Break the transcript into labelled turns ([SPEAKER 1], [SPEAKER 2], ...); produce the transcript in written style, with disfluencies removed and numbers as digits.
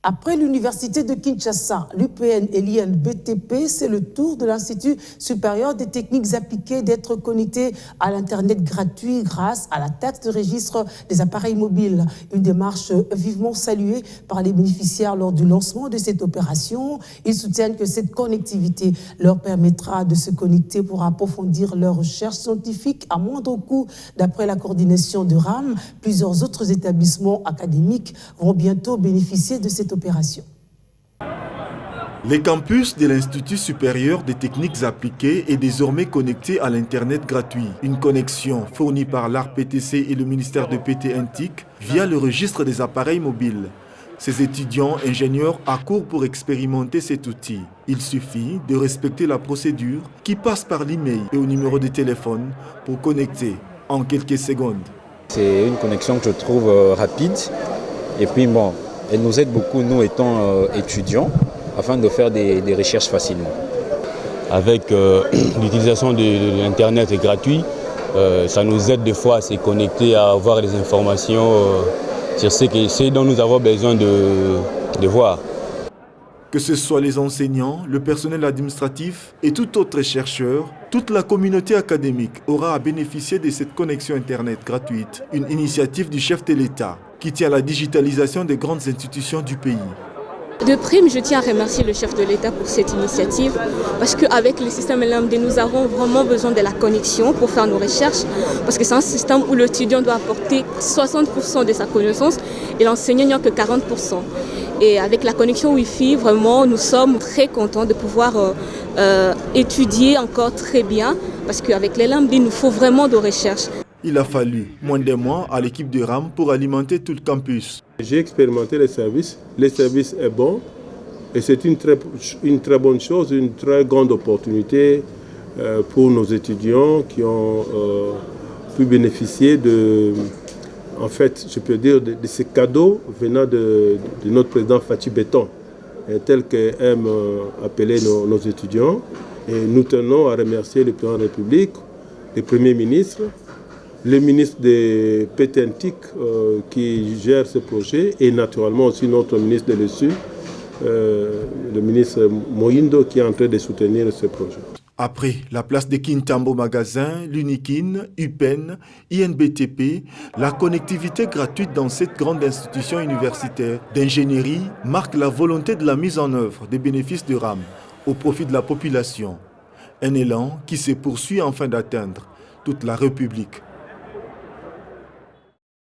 [SPEAKER 1] Après l'université de Kinshasa, l'UPN et l'INBTP, c'est le tour de l'Institut supérieur des techniques appliquées d'être connecté à l'Internet gratuit grâce à la taxe de registre des appareils mobiles. Une démarche vivement saluée par les bénéficiaires lors du lancement de cette opération. Ils soutiennent que cette connectivité leur permettra de se connecter pour approfondir leurs recherches scientifiques à moindre coût. D'après la coordination de RAM, plusieurs autres établissements académiques vont bientôt bénéficier de cette opération.
[SPEAKER 2] Les campus de l'Institut supérieur des techniques appliquées est désormais connecté à l'Internet gratuit. Une connexion fournie par l'ARPTC et le ministère de PT-INTIC via le registre des appareils mobiles. Ces étudiants ingénieurs accourent pour expérimenter cet outil. Il suffit de respecter la procédure qui passe par l'email et au numéro de téléphone pour connecter en quelques secondes.
[SPEAKER 3] C'est une connexion que je trouve rapide et puis bon, elle nous aide beaucoup, nous étant étudiants, afin de faire des recherches facilement.
[SPEAKER 4] Avec l'utilisation de l'Internet gratuit, ça nous aide des fois à se connecter, à avoir des informations sur ce dont nous avons besoin de voir.
[SPEAKER 2] Que ce soit les enseignants, le personnel administratif et tout autre chercheur, toute la communauté académique aura à bénéficier de cette connexion Internet gratuite, une initiative du chef de l'État qui tient à la digitalisation des grandes institutions du pays.
[SPEAKER 5] De prime, je tiens à remercier le chef de l'État pour cette initiative parce qu'avec le système LMD, nous avons vraiment besoin de la connexion pour faire nos recherches parce que c'est un système où l'étudiant doit apporter 60% de sa connaissance et l'enseignant n'y a que 40%. Et avec la connexion Wi-Fi, vraiment, nous sommes très contents de pouvoir étudier encore très bien parce qu'avec les LMD, il nous faut vraiment de recherche.
[SPEAKER 2] Il a fallu moins d'un mois à l'équipe de RAM pour alimenter tout le campus.
[SPEAKER 6] J'ai expérimenté les services est bon et c'est une très bonne chose, une très grande opportunité pour nos étudiants qui ont pu bénéficier en fait, je peux dire, de ces cadeaux venant de notre président Fathi Béton, tel qu'aiment appeler nos étudiants. Et nous tenons à remercier le président de la République, le Premier ministre, le ministre des PT-INTIC qui gère ce projet et naturellement aussi notre ministre de l'ESU, le ministre Moïndo qui est en train de soutenir ce projet.
[SPEAKER 2] Après la place de Kintambo Magasin, l'Unikin, UPEN, INBTP, la connectivité gratuite dans cette grande institution universitaire d'ingénierie marque la volonté de la mise en œuvre des bénéfices de RAM au profit de la population. Un élan qui se poursuit afin d'atteindre toute la République.